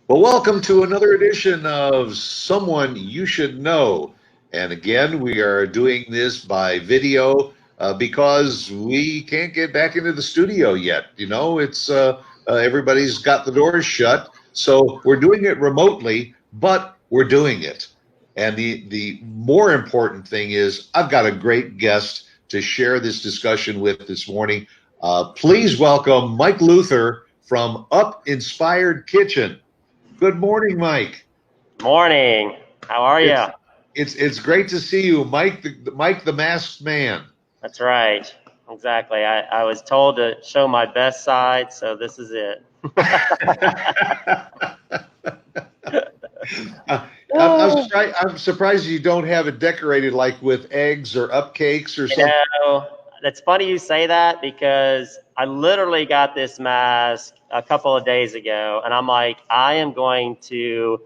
Well, welcome to another edition of Someone You Should Know. And again, we are doing this by video because we can't get back into the studio yet. It's everybody's got the doors shut. So we're doing it remotely, but we're doing it. And the more important thing is I've got a great guest to share this discussion with this morning. Please welcome Mike Luther from Up Inspired Kitchen. Good morning, Mike. Morning. How are you? It's great to see you, Mike. Mike, the masked man. That's right. Exactly. I was told to show my best side, so this is it. I'm surprised you don't have it decorated like with eggs or upcakes or something. It's funny you say that because I literally got this mask a couple of days ago, and I'm like, I am going to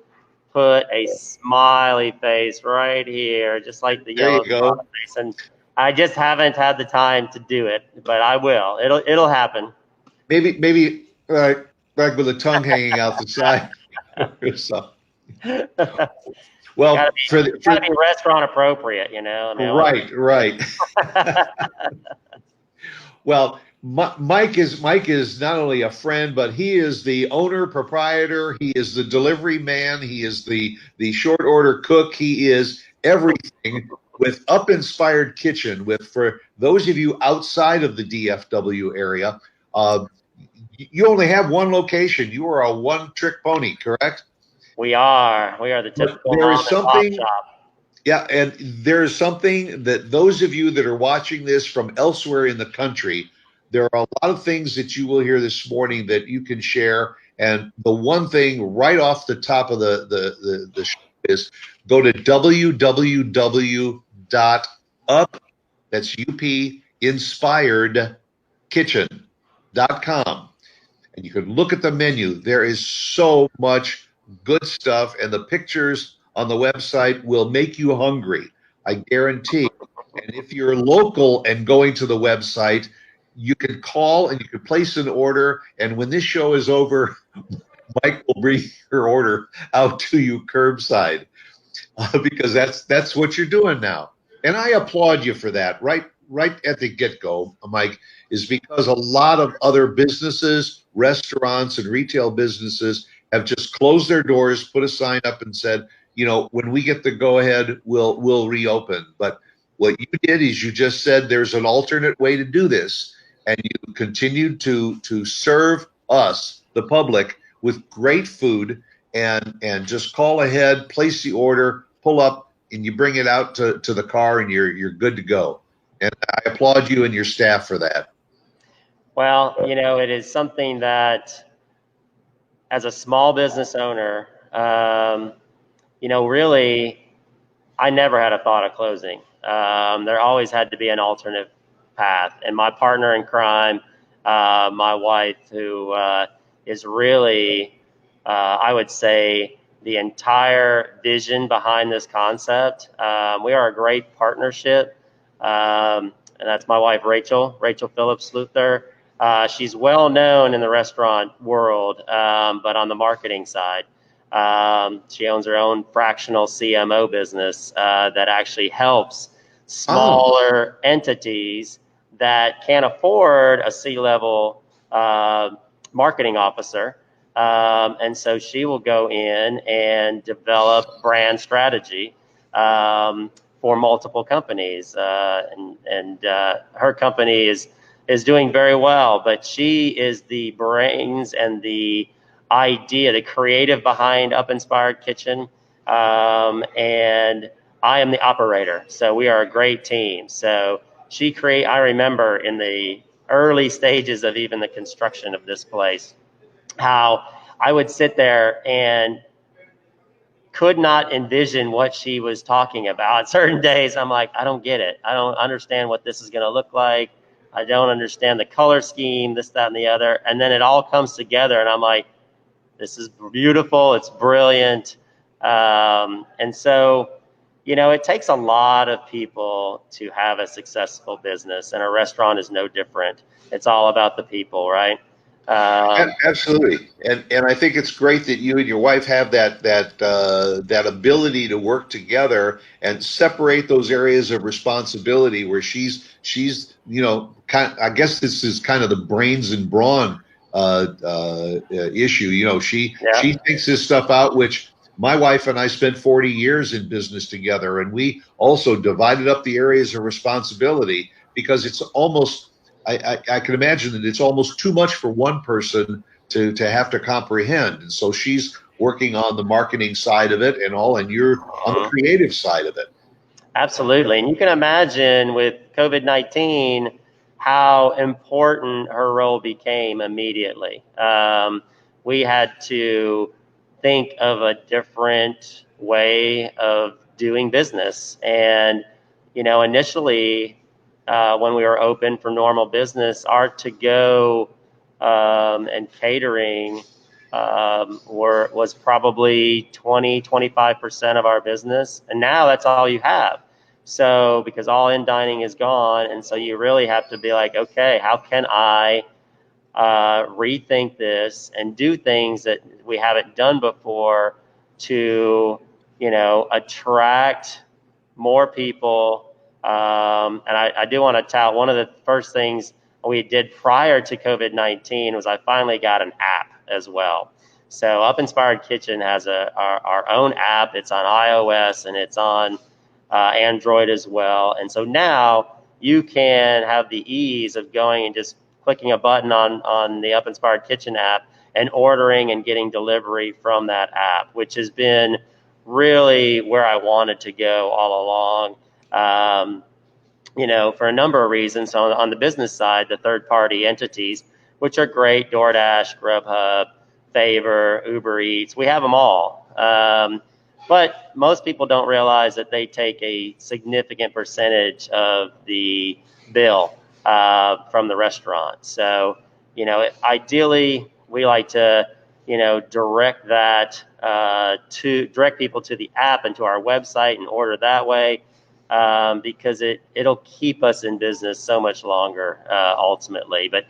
put a smiley face right here, just like the There yellow you go. smiley face. And I just haven't had the time to do it, but I will. It'll happen. Maybe like with the tongue hanging out the side or something. Well, gotta be restaurant appropriate, you know. Right. Well, Mike is not only a friend, but he is the owner, proprietor. He is the delivery man. He is the short order cook. He is everything with Up Inspired Kitchen. For those of you outside of the DFW area, you only have one location. You are a one-trick pony, correct? We are the typical there mom is something, and pop shop. Yeah, and there is something that those of you that are watching this from elsewhere in the country, there are a lot of things that you will hear this morning that you can share. And the one thing right off the top of the show is go to www.up, that's UP, inspiredkitchen.com. And you can look at the menu. There is so much good stuff, and the pictures on the website will make you hungry, I guarantee. And if you're local and going to the website, you can call and you can place an order. And when this show is over, Mike will bring your order out to you curbside because that's what you're doing now. And I applaud you for that. Right at the get-go, Mike, is because a lot of other businesses, restaurants, and retail businesses have just closed their doors, put a sign up, and said, when we get the go-ahead, we'll reopen. But what you did is you just said there's an alternate way to do this, and you continued to serve us, the public, with great food, and just call ahead, place the order, pull up, and you bring it out to the car, and you're good to go. And I applaud you and your staff for that. Well, it is something that, as a small business owner, really, I never had a thought of closing. There always had to be an alternate path. And my partner in crime, my wife, who is really, I would say, the entire vision behind this concept. We are a great partnership. And that's my wife, Rachel Phillips Luther. She's well known in the restaurant world, but on the marketing side. She owns her own fractional CMO business that actually helps smaller entities that can't afford a C-level marketing officer. And so she will go in and develop brand strategy for multiple companies. And her company is doing very well, but she is the brains and the idea, the creative behind Up Inspired Kitchen. And I am the operator. So we are a great team. So I remember in the early stages of even the construction of this place, how I would sit there and could not envision what she was talking about. Certain days, I'm like, I don't get it. I don't understand what this is going to look like. I don't understand the color scheme, this, that, and the other. And then it all comes together, and I'm like, this is beautiful. It's brilliant. And so, it takes a lot of people to have a successful business, and a restaurant is no different. It's all about the people, right? Absolutely, and I think it's great that you and your wife have that ability to work together and separate those areas of responsibility where she's I guess this is kind of the brains and brawn issue. Yeah. She thinks this stuff out, which my wife and I spent 40 years in business together, and we also divided up the areas of responsibility because it's almost I can imagine that it's almost too much for one person to have to comprehend. And so she's working on the marketing side of it and all, and you're on the creative side of it. Absolutely. And you can imagine with COVID-19 how important her role became immediately. We had to think of a different way of doing business. And, initially, when we were open for normal business, our to go and catering was probably 20-25% of our business. And now that's all you have. So because all in dining is gone, and so you really have to be like, okay, how can I rethink this and do things that we haven't done before to, attract more people. And I do want to tout one of the first things we did prior to COVID-19 was I finally got an app as well. So Up Inspired Kitchen has our own app. It's on iOS and it's on Android as well. And so now you can have the ease of going and just clicking a button on the Up Inspired Kitchen app and ordering and getting delivery from that app, which has been really where I wanted to go all along. For a number of reasons. So on the business side, the third-party entities, which are great, DoorDash, Grubhub, Favor, Uber Eats, we have them all. But most people don't realize that they take a significant percentage of the bill from the restaurant. So, ideally, we like to, direct that to direct people to the app and to our website and order that way. Because it'll keep us in business so much longer ultimately. But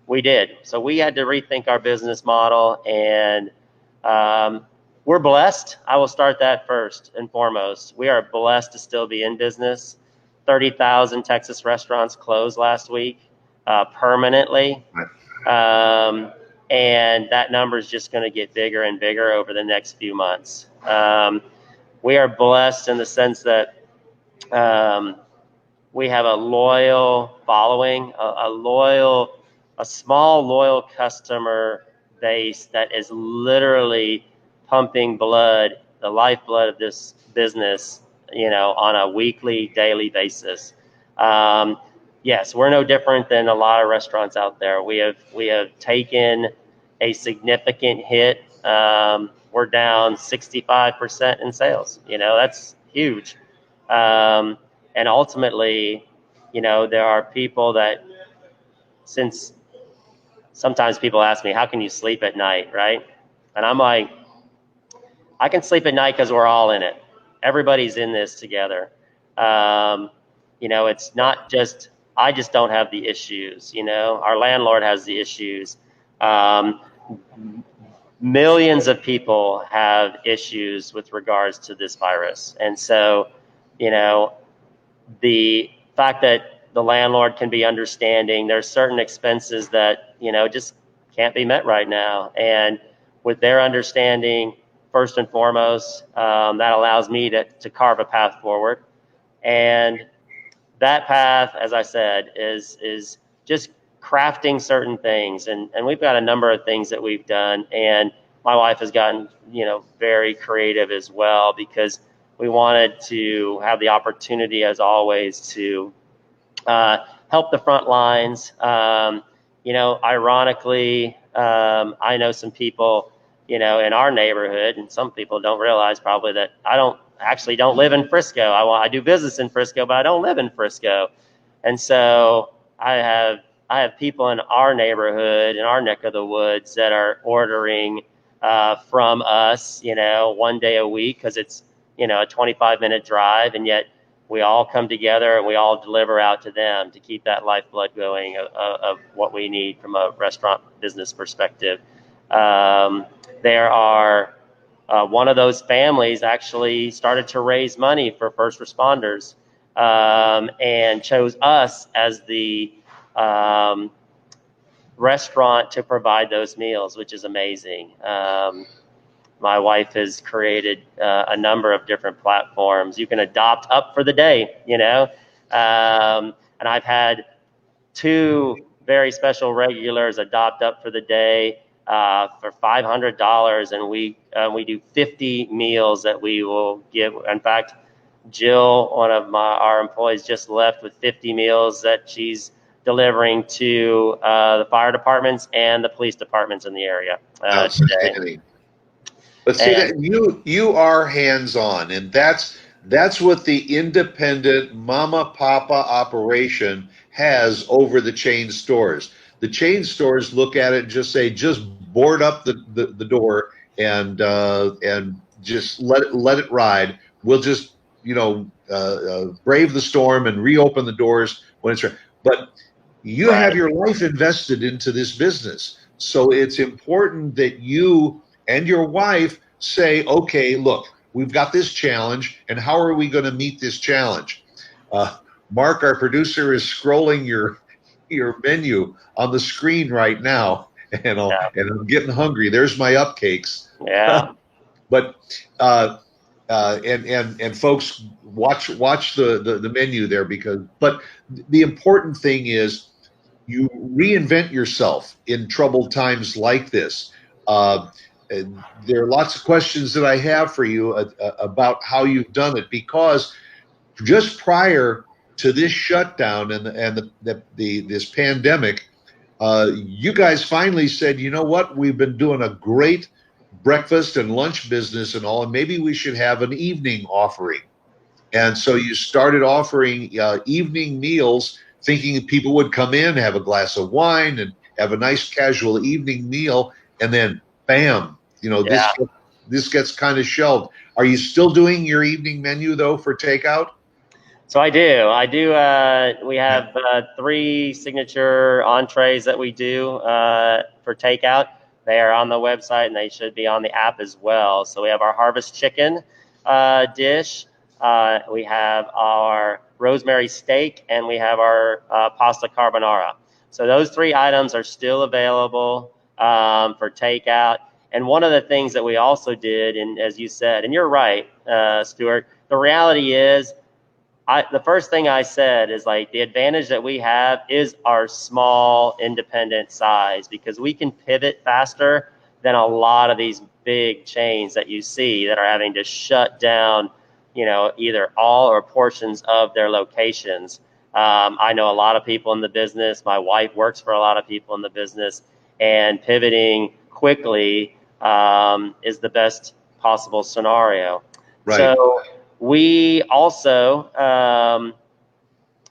we did. So we had to rethink our business model, and we're blessed. I will start that first and foremost. We are blessed to still be in business. 30,000 Texas restaurants closed last week permanently. And that number is just going to get bigger and bigger over the next few months. We are blessed in the sense that we have a loyal following, a small loyal customer base that is literally pumping blood, the lifeblood of this business, on a weekly, daily basis. Yes, we're no different than a lot of restaurants out there. We have taken a significant hit. We're down 65% in sales. That's huge. And ultimately, there are people that, since sometimes people ask me, how can you sleep at night, right? And I'm like, I can sleep at night because we're all in it. Everybody's in this together. It's not just, I just don't have the issues, our landlord has the issues. Millions of people have issues with regards to this virus. And so, the fact that the landlord can be understanding, there's certain expenses that, just can't be met right now. And with their understanding, first and foremost, that allows me to carve a path forward. And that path, as I said, is just crafting certain things. And we've got a number of things that we've done. And my wife has gotten, very creative as well, because we wanted to have the opportunity, as always, to help the front lines. Ironically, I know some people, in our neighborhood, and some people don't realize probably that I don't live in Frisco. I do business in Frisco, but I don't live in Frisco. And so I have people in our neighborhood, in our neck of the woods, that are ordering from us, one day a week, because it's, a 25-minute drive, and yet we all come together and we all deliver out to them to keep that lifeblood going of what we need from a restaurant business perspective. There are one of those families actually started to raise money for first responders, and chose us as the restaurant to provide those meals, which is amazing. My wife has created a number of different platforms. You can adopt up for the day, and I've had two very special regulars adopt up for the day for $500, and we do 50 meals that we will give. In fact, Jill, one of our employees, just left with 50 meals that she's delivering to the fire departments and the police departments in the area today. Outstanding. But see that you are hands-on, and that's what the independent mama papa operation has over the chain stores. The chain stores look at it and just say, just board up the door and just let it ride. We'll just brave the storm and reopen the doors when it's ready. But you Right. have your life invested into this business, so it's important that you and your wife say, okay, look, we've got this challenge, and how are we going to meet this challenge? Mark, our producer, is scrolling your menu on the screen right now, and I'm getting hungry. There's my upcakes. Yeah. But and folks, watch the menu there, but the important thing is you reinvent yourself in troubled times like this. There are lots of questions that I have for you about how you've done it, because just prior to this shutdown and this pandemic, you guys finally said, you know what, we've been doing a great breakfast and lunch business and all, and maybe we should have an evening offering. And so you started offering evening meals, thinking people would come in, have a glass of wine, and have a nice casual evening meal, and then bam, this gets kind of shelved. Are you still doing your evening menu though for takeout? So I do. We have 3 signature entrees that we do for takeout. They are on the website and they should be on the app as well. So we have our harvest chicken dish. We have our rosemary steak, and we have our pasta carbonara. So those 3 items are still available for takeout. And one of the things that we also did, and as you said, and you're right, Stuart, the reality is, the first thing I said is, like, the advantage that we have is our small independent size, because we can pivot faster than a lot of these big chains that you see that are having to shut down, either all or portions of their locations. I know a lot of people in the business. My wife works for a lot of people in the business, and pivoting quickly is the best possible scenario. Right. So we also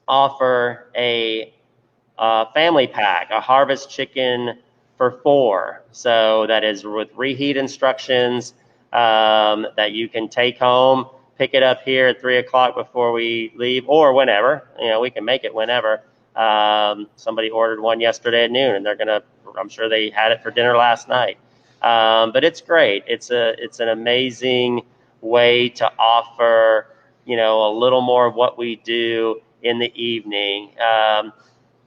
offer a family pack, a harvest chicken for 4. So that is with reheat instructions that you can take home, pick it up here at 3 o'clock before we leave, or whenever. We can make it whenever. Somebody ordered one yesterday at noon, and I'm sure they had it for dinner last night. But it's great. It's an amazing way to offer, a little more of what we do in the evening.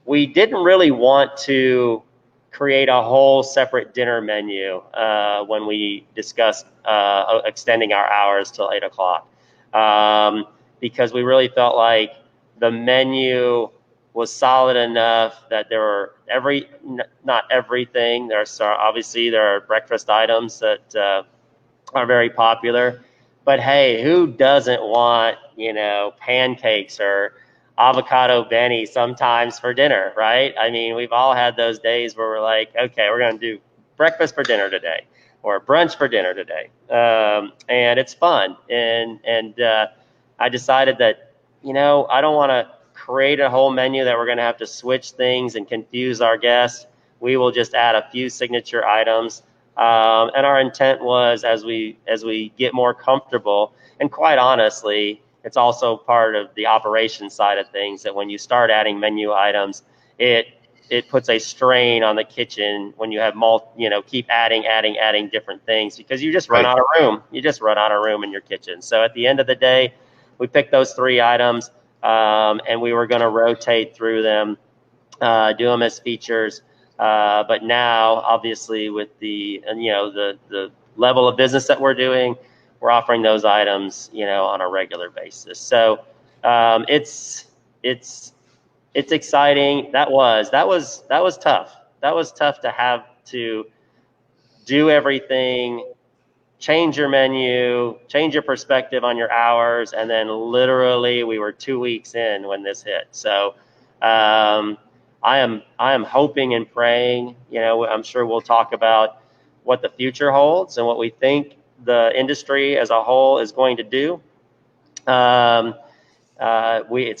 We didn't really want to create a whole separate dinner menu when we discussed extending our hours till 8 o'clock, because we really felt like the menu was solid enough that there were not everything. Obviously there are breakfast items that are very popular, but hey, who doesn't want, pancakes or avocado benny sometimes for dinner, right? I mean, we've all had those days where we're like, okay, we're going to do breakfast for dinner today, or brunch for dinner today, and it's fun. And I decided that, I don't want to create a whole menu that we're going to have to switch things and confuse our guests. We will just add a few signature items. And our intent was, as we get more comfortable, and quite honestly, it's also part of the operation side of things, that when you start adding menu items, it puts a strain on the kitchen when you have keep adding different things, because you just run Right. out of room. You just run out of room in your kitchen. So at the end of the day, we picked those 3 items, and we were going to rotate through them, do them as features. But now, obviously, with the level of business that we're doing, we're offering those items, on a regular basis. So it's exciting. That was tough. That was tough to have to do everything, change your menu, change your perspective on your hours, and then literally we were 2 weeks in when this hit. So I am hoping and praying. I'm sure we'll talk about what the future holds and what we think the industry as a whole is going to do. It's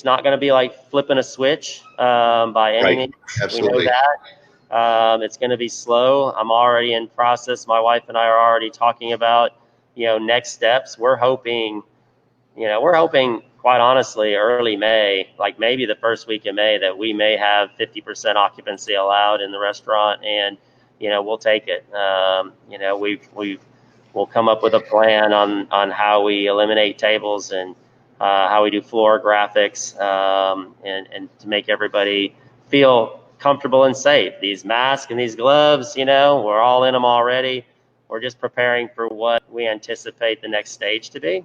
not going to be like flipping a switch by any Right. means. We know Absolutely. that. It's going to be slow. I'm already in process. My wife and I are already talking about, next steps. We're hoping, quite honestly, early May, like maybe the first week of May, that we may have 50% occupancy allowed in the restaurant, and we'll take it. We'll come up with a plan on how we eliminate tables, and how we do floor graphics, and to make everybody feel comfortable and safe. These masks and these gloves, we're all in them already. We're just preparing for what we anticipate the next stage to be.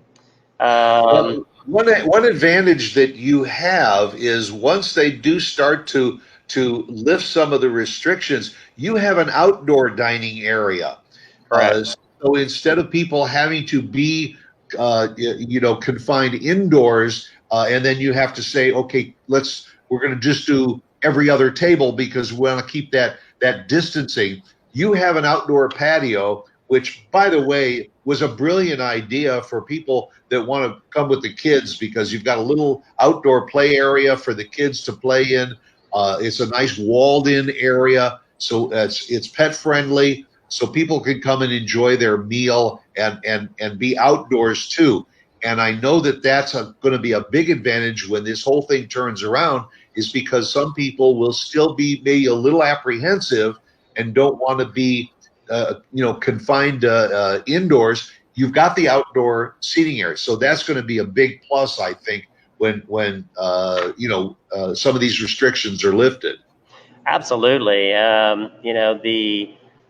Well, one advantage that you have is once they do start to lift some of the restrictions, you have an outdoor dining area. Correct. So instead of people having to be, confined indoors, and then you have to say, okay, we're going to just do every other table because we want to keep that distancing. You have an outdoor patio, which, by the way, was a brilliant idea for people that want to come with the kids, because you've got a little outdoor play area for the kids to play in. It's a nice walled-in area, so it's pet friendly, so people can come and enjoy their meal and be outdoors too. And I know that that's going to be a big advantage when this whole thing turns around, is because some people will still be maybe a little apprehensive and don't want to be confined indoors. You've got the outdoor seating area, so that's going to be a big plus, I think, when some of these restrictions are lifted. Absolutely.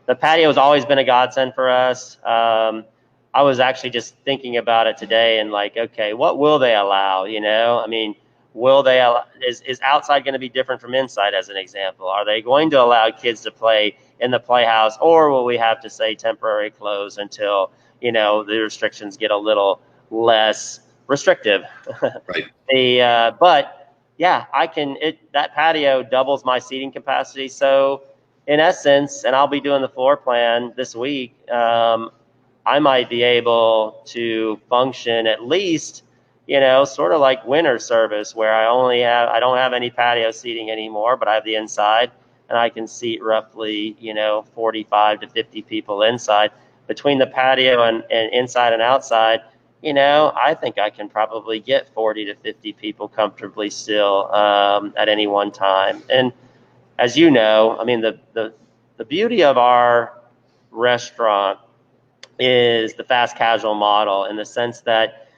The patio has always been a godsend for us. I was actually just thinking about it today, and like, okay, what will they allow? I mean, will they allow, is outside going to be different from inside, as an example? Are they going to allow kids to play in the playhouse, or will we have to say temporary close until, the restrictions get a little less restrictive? Right. But yeah, that patio doubles my seating capacity. So in essence, and I'll be doing the floor plan this week, I might be able to function at least, sort of like winter service, where I don't have any patio seating anymore, but I have the inside, and I can seat roughly, 45 to 50 people inside. Between the patio and inside and outside, I think I can probably get 40 to 50 people comfortably still, at any one time. And as you know, I mean, the beauty of our restaurant is the fast casual model, in the sense that,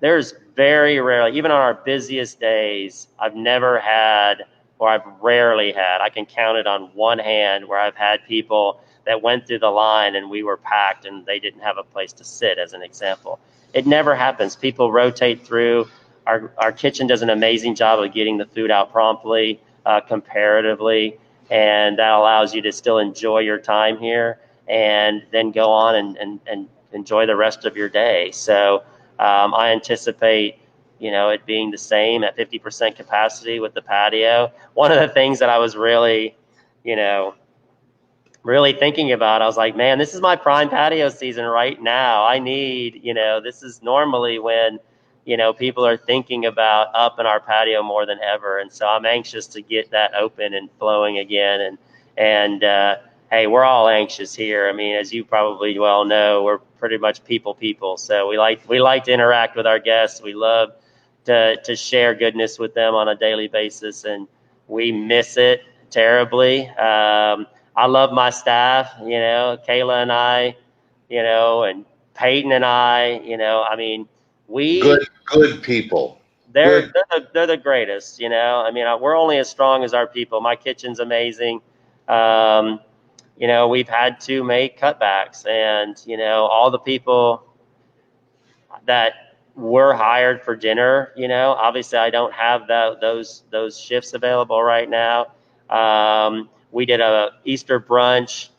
there's very rarely, even on our busiest days, I've never had, or I've rarely had, I can count it on one hand, where I've had people that went through the line and we were packed and they didn't have a place to sit, as an example. It never happens. People rotate through. Our kitchen does an amazing job of getting the food out promptly, comparatively, and that allows you to still enjoy your time here, and then go on and enjoy the rest of your day. So I anticipate, it being the same at 50% capacity with the patio. One of the things that I was really, really thinking about, I was like, man, this is my prime patio season right now. I need, this is normally when, people are thinking about upping our patio more than ever. And so I'm anxious to get that open and flowing again. And hey, we're all anxious here. I mean, as you probably well know, we're pretty much people. So we like to interact with our guests. We love to share goodness with them on a daily basis, and we miss it terribly. I love my staff, Kayla and I, and Peyton and I, I mean, we Good people. they're Good. they're the greatest. I mean, we're only as strong as our people. My kitchen's amazing. Um, we've had to make cutbacks, and all the people that were hired for dinner. Obviously, I don't have those shifts available right now. We did a Easter brunch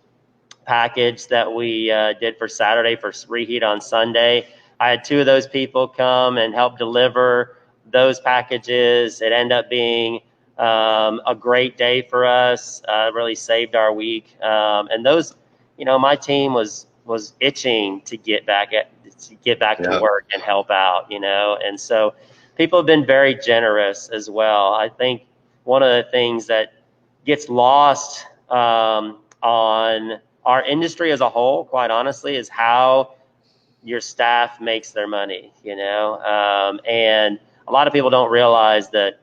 package that we did for Saturday for reheat on Sunday. I had two of those people come and help deliver those packages. It ended up being a great day for us. Really saved our week. And those, my team was itching to get back to Yeah. work and help out. And so people have been very generous as well. I think one of the things that gets lost on our industry as a whole, quite honestly, is how your staff makes their money, and a lot of people don't realize that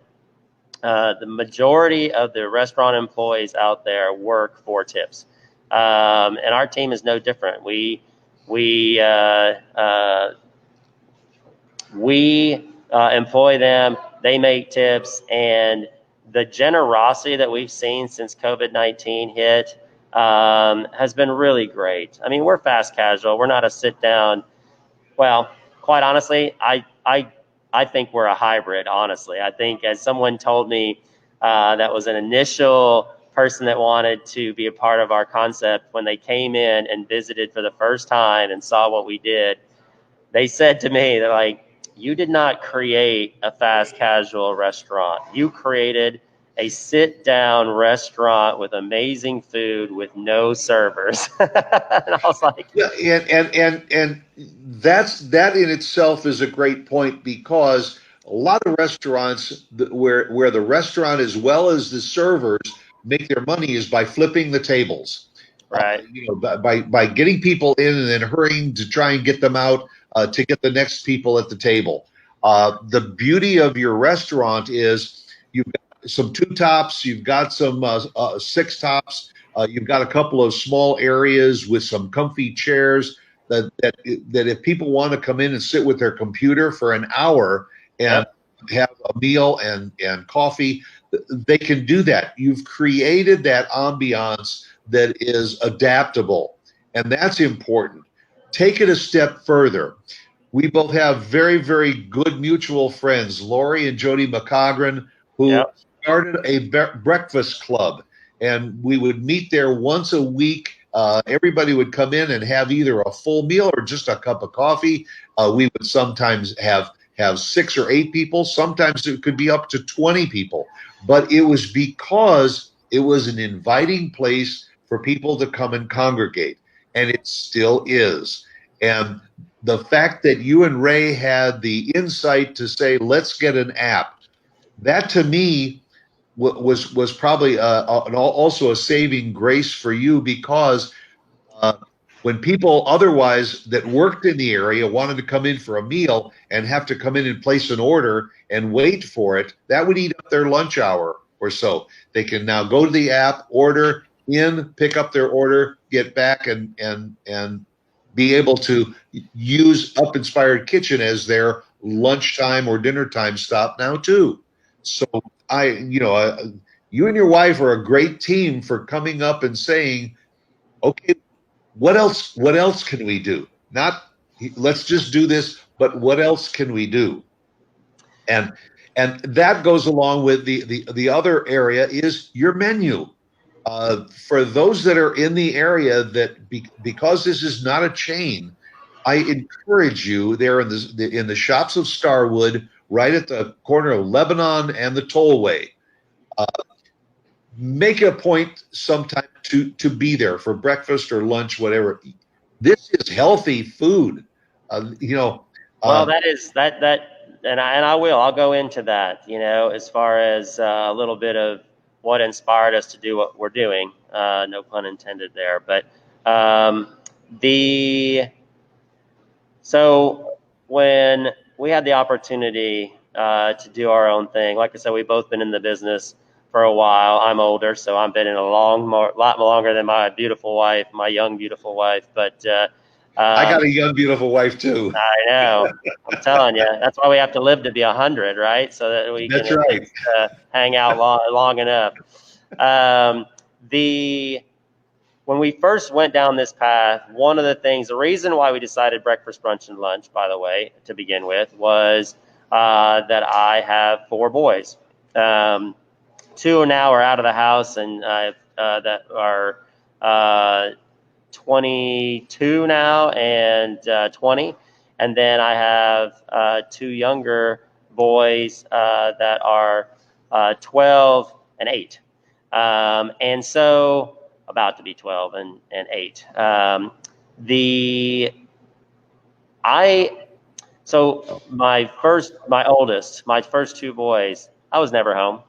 the majority of the restaurant employees out there work for tips, and our team is no different. We employ them, they make tips, and the generosity that we've seen since COVID-19 hit has been really great. I mean, we're fast casual. We're not a sit down. Well, quite honestly, I think we're a hybrid. Honestly, I think as someone told me that was an initial person that wanted to be a part of our concept when they came in and visited for the first time and saw what we did. They said to me, they're like, you did not create a fast casual restaurant. You created a sit down restaurant with amazing food with no servers. And I was like, Yeah, and that in itself is a great point, because a lot of restaurants where the restaurant as well as the servers make their money is by flipping the tables. right. By getting people in and then hurrying to try and get them out to get the next people at the table. The beauty of your restaurant is you've got some two tops, you've got some six tops, you've got a couple of small areas with some comfy chairs that if people want to come in and sit with their computer for an hour and Yep. have a meal and coffee, they can do that. You've created that ambiance that is adaptable, and that's important. Take it a step further. We both have very, very good mutual friends, Lori and Jody McCogran, who Yep. started a breakfast club, and we would meet there once a week. Everybody would come in and have either a full meal or just a cup of coffee. We would sometimes have 6 or 8 people. Sometimes it could be up to 20 people. But it was because it was an inviting place for people to come and congregate, and it still is. And the fact that you and Ray had the insight to say, let's get an app, that to me was probably also a saving grace for you, because uh, when people otherwise that worked in the area wanted to come in for a meal and have to come in and place an order and wait for it, that would eat up their lunch hour or so. They can now go to the app, order in, pick up their order, get back, and be able to use Up Inspired Kitchen as their lunchtime or dinner time stop now too. So you and your wife are a great team for coming up and saying, okay, what else can we do? Not let's just do this, but what else can we do? And and that goes along with the other area is your menu. For those that are in the area because this is not a chain, I encourage you there in the shops of Starwood, right at the corner of Lebanon and the Tollway. Uh, Make a point sometime to be there for breakfast or lunch, whatever. This is healthy food. Uh, you know, Well, uh, that is I'll go into that, as far as a little bit of what inspired us to do what we're doing. No pun intended there. But the so when we had the opportunity to do our own thing, like I said, we've both been in the business for a while. I'm older, so I've been in a lot longer than my beautiful wife, my young beautiful wife. But I got a young, beautiful wife too. I know, I'm telling you, that's why we have to live to be 100, right? So that we can That's at right. least hang out long enough. Um, the When we first went down this path, one of the things, the reason why we decided breakfast, brunch, and lunch, by the way, to begin with, was that I have four boys. Two now are out of the house, and that are uh, 22 now and 20. And then I have two younger boys that are 12 and 8. And so, about to be 12 and 8. The I So my oldest, my first two boys, I was never home.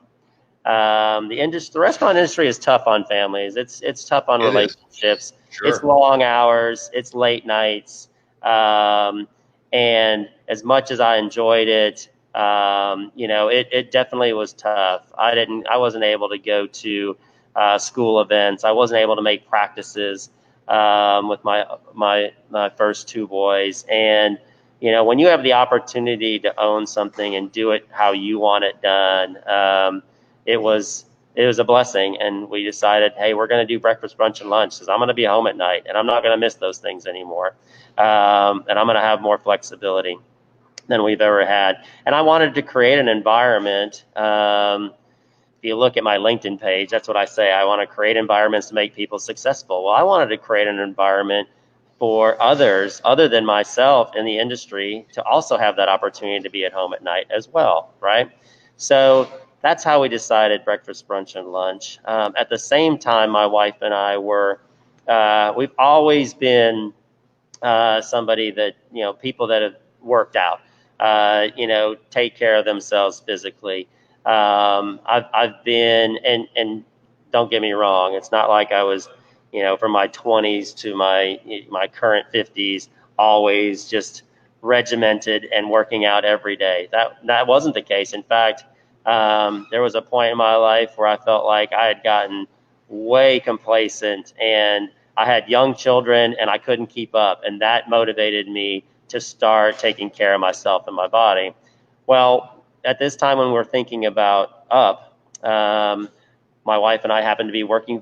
The restaurant industry is tough on families. It's tough on It is. relationships. It's Sure. long hours. It's late nights. And as much as I enjoyed it, it definitely was tough. I wasn't able to go to school events. I wasn't able to make practices with my first two boys. And when you have the opportunity to own something and do it how you want it done, it was a blessing. And we decided, hey, we're going to do breakfast, brunch, and lunch because I'm going to be home at night and I'm not going to miss those things anymore. And I'm going to have more flexibility than we've ever had. And I wanted to create an environment. If you look at my LinkedIn page, that's what I say. I want to create environments to make people successful. Well, I wanted to create an environment for others other than myself in the industry to also have that opportunity to be at home at night as well, right? So that's how we decided breakfast, brunch, and lunch. At the same time, my wife and I we've always been somebody that, people that have worked out, take care of themselves physically. I've been, and don't get me wrong, it's not like I was, from my 20s to my current 50s, always just regimented and working out every day. That wasn't the case. In fact, there was a point in my life where I felt like I had gotten way complacent and I had young children and I couldn't keep up. And that motivated me to start taking care of myself and my body. Well, at this time when we're thinking about up, my wife and I happened to be working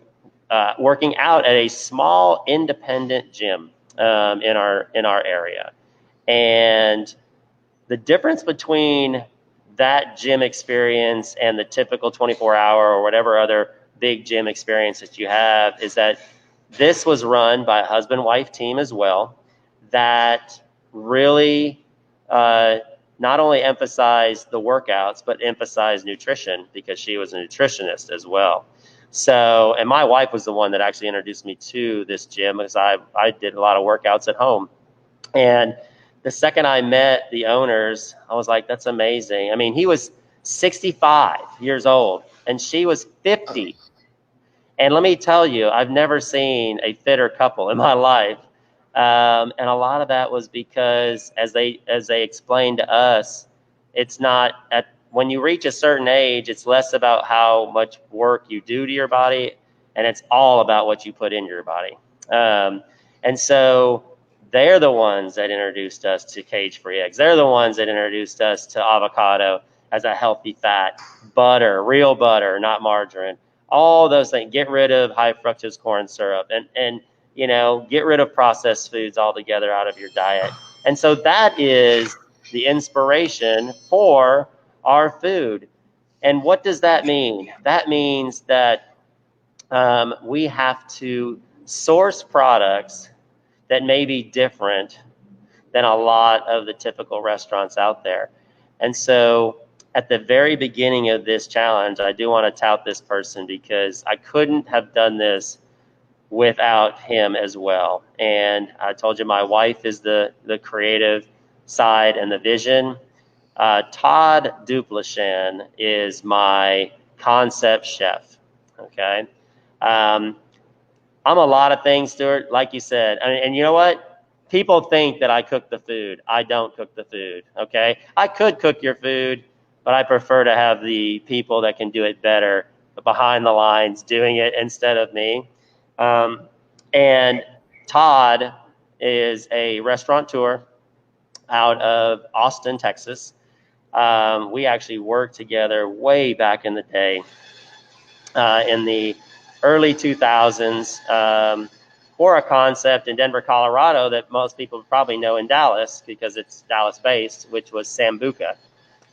out at a small independent gym in our area. And the difference between that gym experience and the typical 24-hour or whatever other big gym experience that you have is that this was run by a husband-wife team as well that really not only emphasized the workouts, but emphasized nutrition because she was a nutritionist as well. So, and my wife was the one that actually introduced me to this gym because I did a lot of workouts at home. And the second I met the owners, I was like, that's amazing. I mean, he was 65 years old and she was 50. And let me tell you, I've never seen a fitter couple in my life. And a lot of that was because, as they explained to us, it's not when you reach a certain age, it's less about how much work you do to your body, and it's all about what you put in your body. And so they're the ones that introduced us to cage-free eggs. They're the ones that introduced us to avocado as a healthy fat, butter, real butter, not margarine. All those things. Get rid of high fructose corn syrup and get rid of processed foods altogether out of your diet. And so that is the inspiration for our food. And what does that mean? That means that we have to source products that may be different than a lot of the typical restaurants out there. And so at the very beginning of this challenge, I do want to tout this person because I couldn't have done this without him as well. And I told you my wife is the creative side and the vision. Todd Duplashin is my concept chef. Okay. I'm a lot of things, Stuart, like you said. And you know what? People think that I cook the food. I don't cook the food. Okay. I could cook your food, but I prefer to have the people that can do it better behind the lines doing it instead of me. Um, and Todd is a restaurateur out of Austin, Texas. We actually worked together way back in the day, in the early 2000s, for a concept in Denver, Colorado that most people probably know in Dallas because it's Dallas based, which was Sambuca.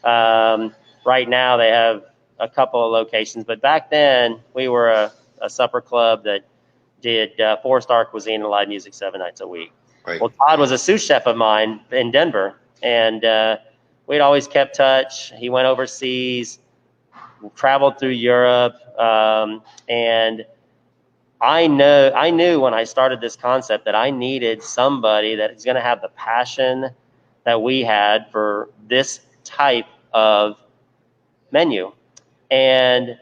Right now they have a couple of locations, but back then we were a supper club that did 4-star cuisine and live music 7 nights a week. Right. Well, Todd was a sous chef of mine in Denver, and we'd always kept touch. He went overseas, traveled through Europe, and I knew when I started this concept that I needed somebody that is going to have the passion that we had for this type of menu. And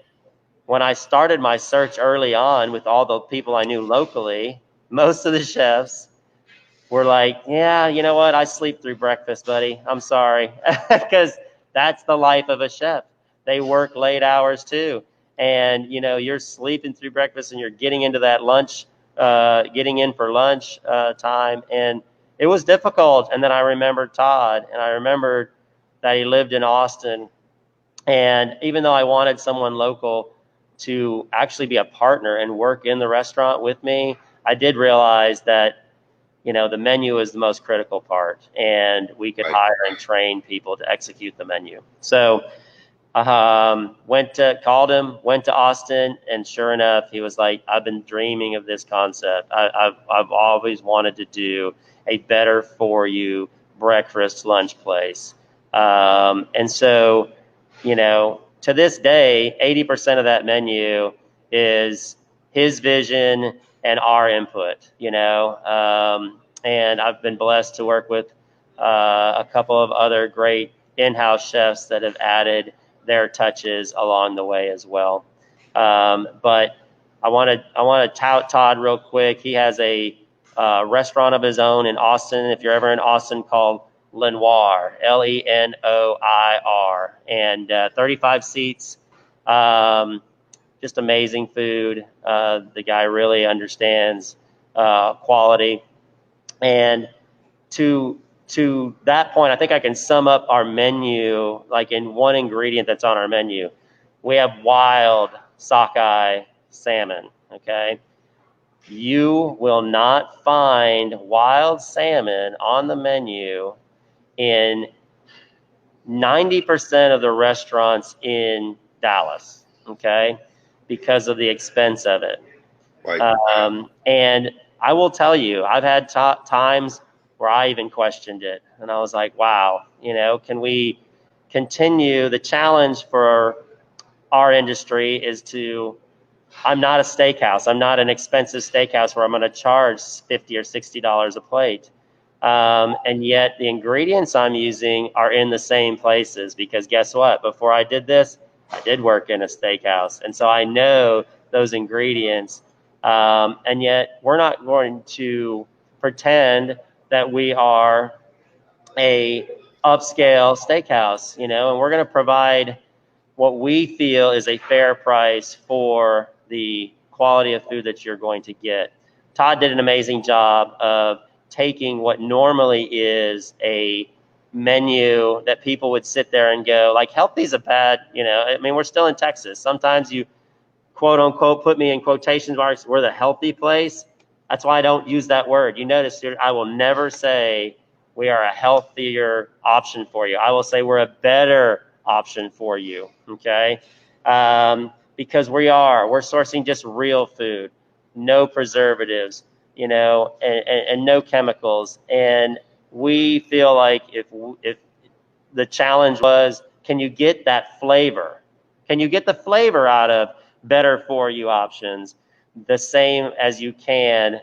when I started my search early on with all the people I knew locally, most of the chefs were like, yeah, you know what? I sleep through breakfast, buddy. I'm sorry. Because that's the life of a chef. They work late hours too. And, you're sleeping through breakfast and you're getting into that lunch, getting in for lunch time. And it was difficult. And then I remembered Todd, and I remembered that he lived in Austin. And even though I wanted someone local to actually be a partner and work in the restaurant with me, I did realize that the menu is the most critical part, and we could Right. hire and train people to execute the menu. So called him, went to Austin, and sure enough, he was like, "I've been dreaming of this concept. I've always wanted to do a better for you breakfast lunch place." And so, to this day, 80% of that menu is his vision and our input. And I've been blessed to work with a couple of other great in-house chefs that have added their touches along the way as well. But I want to tout Todd real quick. He has a restaurant of his own in Austin. If you're ever in Austin, called Lenoir, Lenoir, and 35 seats. Just amazing food. The guy really understands quality. And to that point, I think I can sum up our menu like in one ingredient that's on our menu. We have wild sockeye salmon. Okay, you will not find wild salmon on the menu in 90% of the restaurants in Dallas. Okay, because of the expense of it. Right. And I will tell you, I've had times where I even questioned it. And I was like, wow, can we continue? The challenge for our industry is I'm not a steakhouse. I'm not an expensive steakhouse where I'm going to charge $50 or $60 a plate. And yet the ingredients I'm using are in the same places, because guess what? Before I did this, I did work in a steakhouse. And so I know those ingredients. And yet we're not going to pretend that we are a upscale steakhouse, and we're going to provide what we feel is a fair price for the quality of food that you're going to get. Todd did an amazing job of taking what normally is a menu that people would sit there and go, like, healthy's a bad, I mean, we're still in Texas. Sometimes you quote unquote put me in quotation marks, we're the healthy place. That's why I don't use that word. You notice, I will never say we are a healthier option for you. I will say we're a better option for you. Okay. Because we're sourcing just real food, no preservatives, and no chemicals. And we feel like if the challenge was, can you get that flavor? Can you get the flavor out of better for you options the same as you can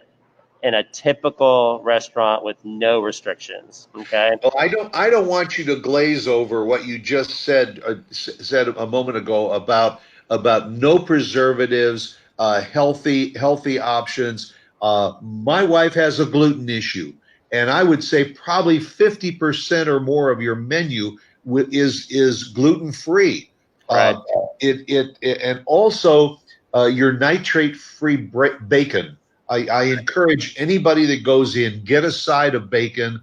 in a typical restaurant with no restrictions? Okay. Well, I don't want you to glaze over what you just said a moment ago about no preservatives, healthy options. My wife has a gluten issue, and I would say probably 50% or more of your menu is gluten free. Right. And also your nitrate free bacon. I encourage anybody that goes in, get a side of bacon.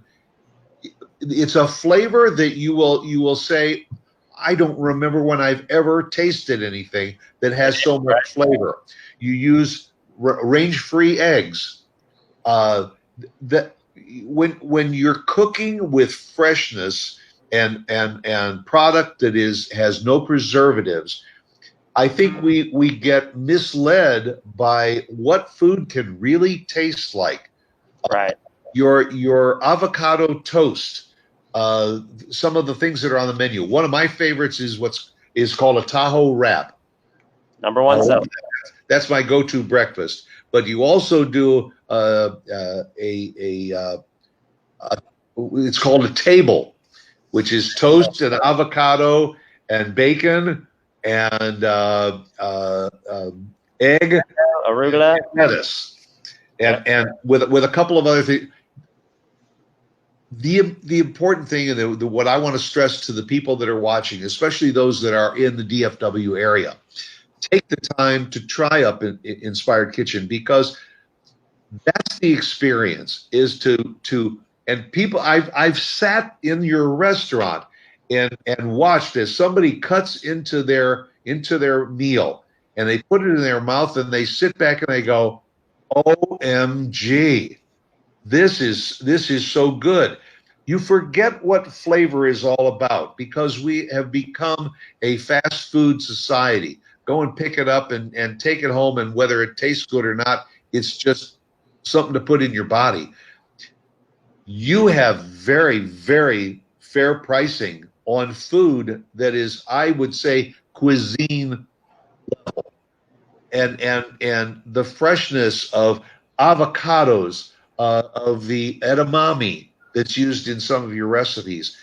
It's a flavor that you will say, I don't remember when I've ever tasted anything that has so much Right. flavor. You use range-free eggs. That when you're cooking with freshness and product that has no preservatives, I think we get misled by what food can really taste like. Right. Your avocado toast, some of the things that are on the menu. One of my favorites is what's is called a Tahoe wrap. Number one seller. That's my go-to breakfast. But you also do a it's called a table, which is toast and avocado and bacon and egg Arugula. and lettuce Yep. and with a couple of other things. The important thing and what I want to stress to the people that are watching, especially those that are in the DFW area, take the time to try up in Inspired Kitchen, because that's the experience. Is to and people, I've sat in your restaurant and watched as somebody cuts into their meal and they put it in their mouth and they sit back and they go, OMG, this is so good. You forget what flavor is all about because we have become a fast food society. Go and pick it up and take it home, and whether it tastes good or not, it's just something to put in your body. You have very, very fair pricing on food that is, I would say, cuisine, and the freshness of avocados, of the edamame that's used in some of your recipes.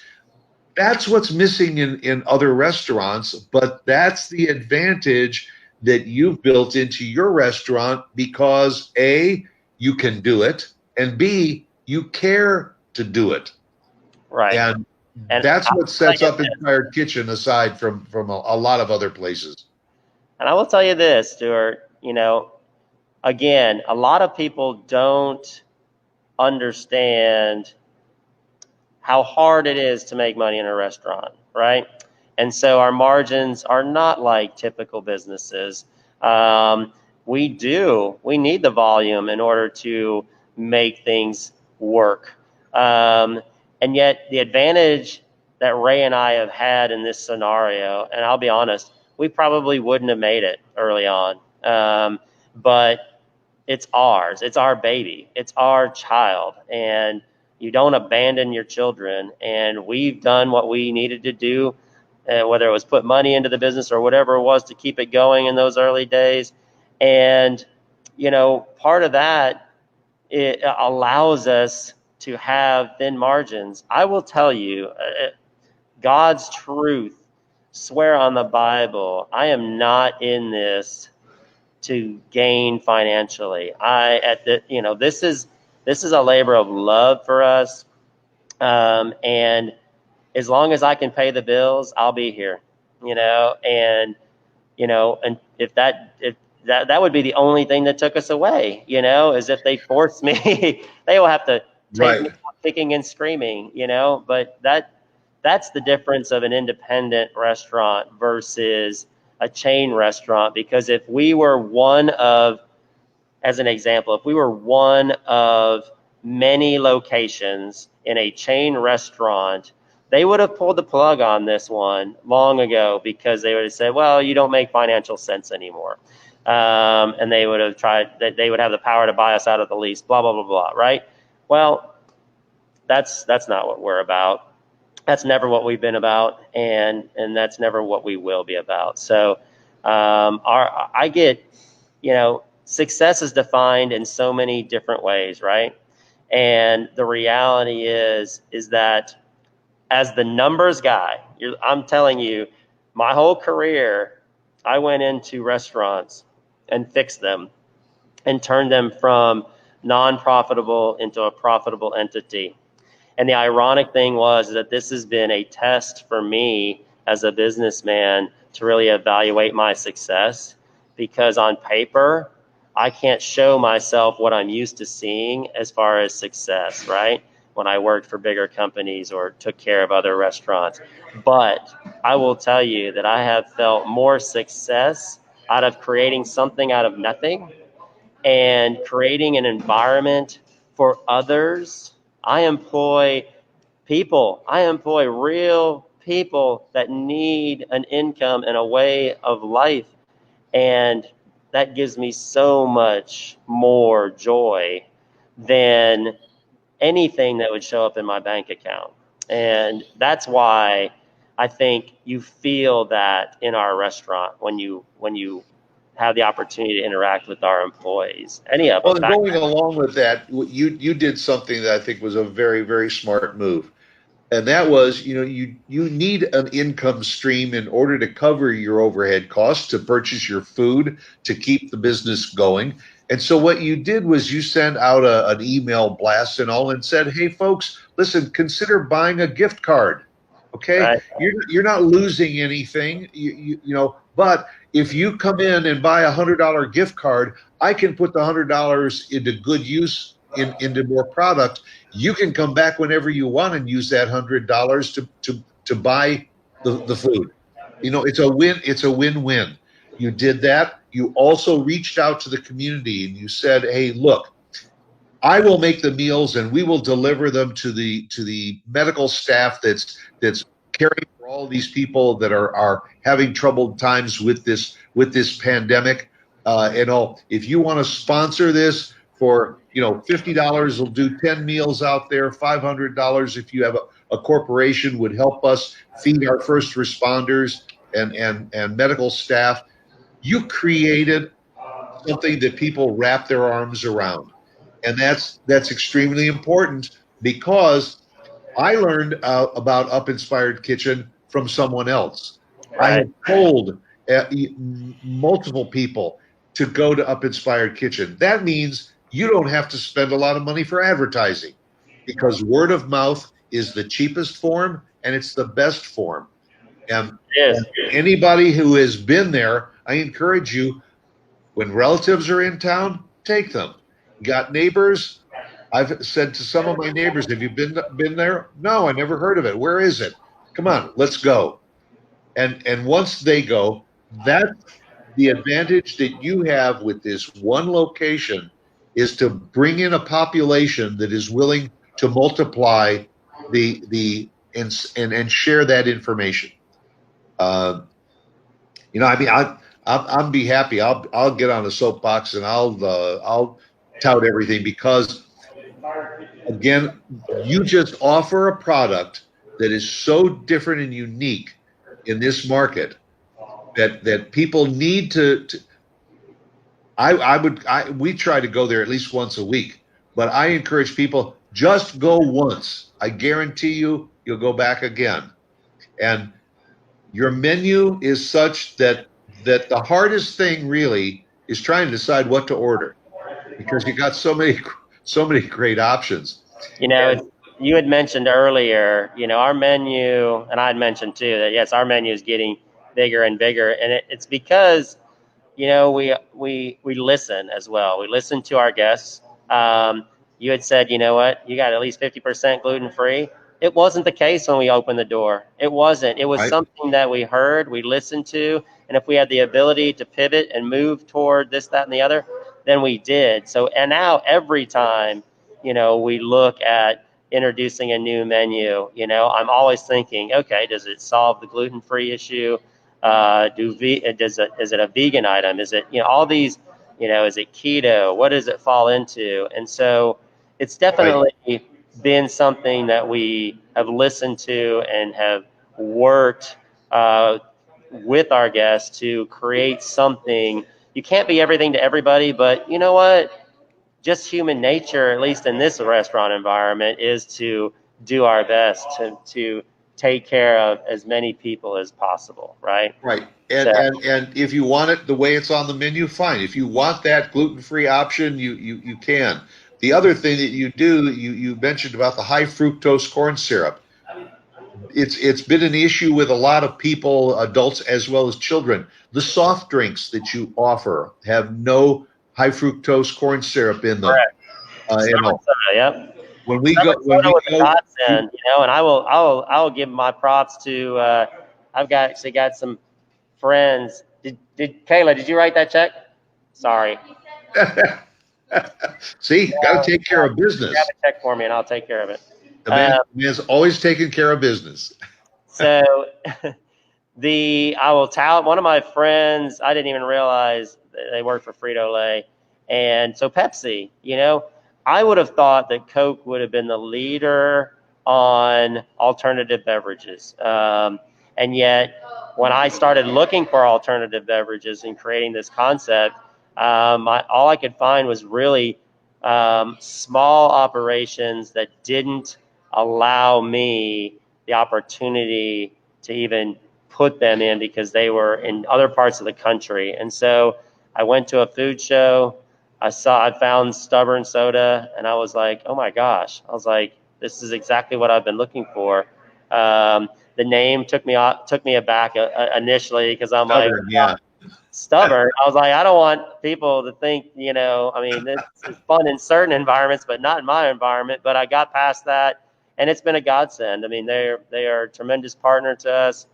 That's what's missing in other restaurants, but that's the advantage that you've built into your restaurant because A, you can do it, and B, you care to do it. Right. And And that's I what will tell sets you up this, Inspired Kitchen aside from a lot of other places. and I will tell you this, Stuart. Again, a lot of people don't understand how hard it is to make money in a restaurant, right? And so our margins are not like typical businesses. Um, we need the volume in order to make things work. Um, and yet, the advantage that Ray and I have had in this scenario, and I'll be honest, we probably wouldn't have made it early on. But it's ours. It's our baby. It's our child. And you don't abandon your children. And we've done what we needed to do, whether it was put money into the business or whatever it was to keep it going in those early days. And, part of that, it allows us to have thin margins. I will tell you, God's truth, swear on the Bible, I am not in this to gain financially. This is a labor of love for us, and as long as I can pay the bills, I'll be here. And if that would be the only thing that took us away, is if they forced me, they will have to take me Right. out kicking and screaming, but that's the difference of an independent restaurant versus a chain restaurant. Because if we were one of, as an example, if we were one of many locations in a chain restaurant, they would have pulled the plug on this one long ago because they would have said, well, you don't make financial sense anymore. And they would have tried, that they would have the power to buy us out of the lease, blah, blah, blah, blah, right? Well, that's not what we're about. That's never what we've been about, and that's never what we will be about. So I get, success is defined in so many different ways, right? And the reality is that as the numbers guy, I'm telling you, my whole career, I went into restaurants and fix them and turn them from non-profitable into a profitable entity. And the ironic thing was that this has been a test for me as a businessman to really evaluate my success, because on paper, I can't show myself what I'm used to seeing as far as success, right? When I worked for bigger companies or took care of other restaurants. But I will tell you that I have felt more success out of creating something out of nothing and creating an environment for others. I employ people. I employ real people that need an income and a way of life. And that gives me so much more joy than anything that would show up in my bank account. And that's why I think you feel that in our restaurant when you have the opportunity to interact with our employees, any of Well, them. and going along with that, you did something that I think was a very, very smart move. And that was, you need an income stream in order to cover your overhead costs, to purchase your food, to keep the business going. And so what you did was you sent out an email blast and all and said, hey, folks, listen, consider buying a gift card. Okay, Right, you're not losing anything, but if you come in and buy $100 gift card, I can put the $100 into good use into more product. You can come back whenever you want and use that $100 to buy the food. It's a win-win. You did that. You also reached out to the community and you said, hey, look, I will make the meals and we will deliver them to the medical staff that's caring for all these people that are having troubled times with this pandemic. And all, if you want to sponsor this for $50, will do 10 meals out there. $500 if you have a corporation would help us feed our first responders and medical staff. You created something that people wrap their arms around, and that's extremely important, because I learned about Up Inspired Kitchen from someone else. I right. had told multiple people to go to Up Inspired Kitchen. That means you don't have to spend a lot of money for advertising, because word of mouth is the cheapest form and it's the best form. And, It and is. anybody who has been there, I encourage you, when relatives are in town, take them. Got neighbors? I've said to some of my neighbors, "Have you been there?" "No, I never heard of it. Where is it?" "Come on, let's go." And once they go, that's the advantage that you have with this one location, is to bring in a population that is willing to multiply the and share that information. Uh, I mean, I'll be happy. I'll get on a soapbox and I'll tout everything, because again, you just offer a product that is so different and unique in this market that people need to. We try to go there at least once a week, but I encourage people, just go once. I guarantee you'll go back again. And your menu is such that the hardest thing really is trying to decide what to order, because you got so many great options. It's, you had mentioned earlier, our menu, and I had mentioned too that yes, our menu is getting bigger and bigger, and it's because we listen as well. We listen to our guests. You had said, you know what, you got at least 50% gluten free. It wasn't the case when we opened the door. It wasn't. It was Right? something that we heard, we listened to, and if we had the ability to pivot and move toward this, that, and the other, then we did. So, and now every time, we look at introducing a new menu, I'm always thinking, okay, does it solve the gluten free issue? Is it a vegan item? Is it, all these, is it keto? What does it fall into? And so it's Right. definitely been something that we have listened to and have worked with our guests to create something. You can't be everything to everybody, but you know what? Just human nature, at least in this restaurant environment, is to do our best take care of as many people as possible, right? Right. So And if you want it the way it's on the menu, fine. If you want that gluten-free option, you can. The other thing that you do, you mentioned about the high fructose corn syrup. It's been an issue with a lot of people, adults as well as children. The soft drinks that you offer have no high fructose corn syrup in them. correct. Summer soda, yep. When we Summer go, when soda we was a go, godsend, and I will give my props to. I've actually got some friends. Did Kayla? Did you write that check? Sorry. see, got to take care of Grab business. a check for me, and I'll take care of it. The man's always taking care of business. So I will tout one of my friends. I didn't even realize they worked for Frito-Lay, and so Pepsi. I would have thought that Coke would have been the leader on alternative beverages, and yet when I started looking for alternative beverages and creating this concept, all I could find was really small operations that didn't allow me the opportunity to even put them in because they were in other parts of the country. And so I went to a food show. I found Stubborn Soda, and I was like, oh my gosh. I was like, this is exactly what I've been looking for. The name took me aback initially because I'm like, Stubborn, yeah. Stubborn. I was like, I don't want people to think, I mean, this is fun in certain environments, but not in my environment. But I got past that, and it's been a godsend. I mean, they are a tremendous partner to us.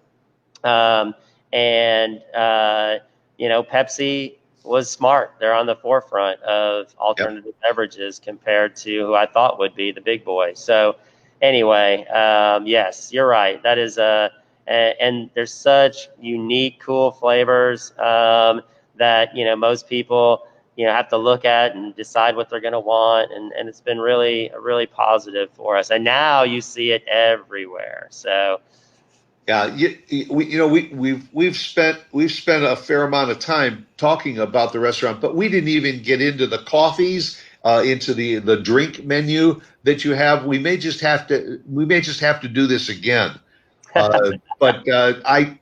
Um, and Pepsi was smart. They're on the forefront of alternative beverages compared to who I thought would be the big boy. So anyway, yes, you're right. That is and there's such unique, cool flavors that most people have to look at and decide what they're going to want, and it's been really positive for us. And now you see it everywhere. So. Yeah, we've spent a fair amount of time talking about the restaurant, but we didn't even get into the coffees, into the drink menu that you have. We may just have to do this again. But I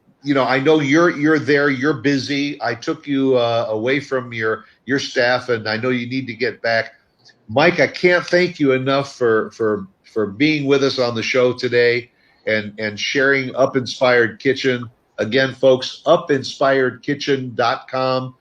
know you're there. You're busy. I took you away from your staff, and I know you need to get back. Mike, I can't thank you enough for being with us on the show today and sharing Up Inspired Kitchen. Again, folks, upinspiredkitchen.com.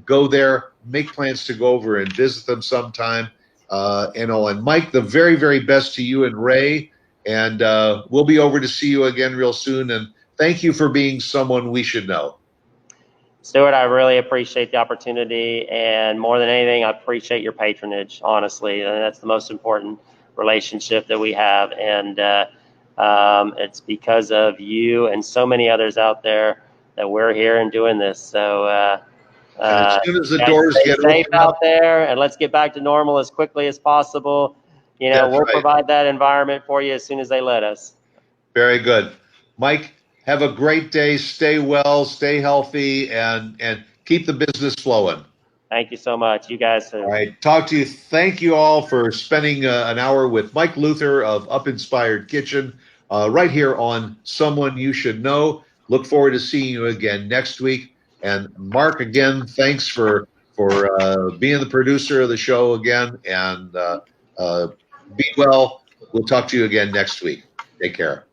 Go there, make plans to go over and visit them sometime. And Mike, the very, very best to you and Ray. And we'll be over to see you again real soon. And thank you for being someone we should know. Stuart, I really appreciate the opportunity, and more than anything, I appreciate your patronage, honestly. And that's the most important relationship that we have, and it's because of you and so many others out there that we're here and doing this. So And as soon as the guys, doors stay get safe opened up, out there, and let's get back to normal as quickly as possible. that's We'll right. provide that environment for you as soon as they let us. Very good. Mike, have a great day. Stay well, stay healthy, and keep the business flowing. Thank you so much. You guys too. All right. Talk to you. Thank you all for spending an hour with Mike Luther of Up Inspired Kitchen right here on Someone You Should Know. Look forward to seeing you again next week. And Mark, again, thanks for being the producer of the show again. And be well. We'll talk to you again next week. Take care.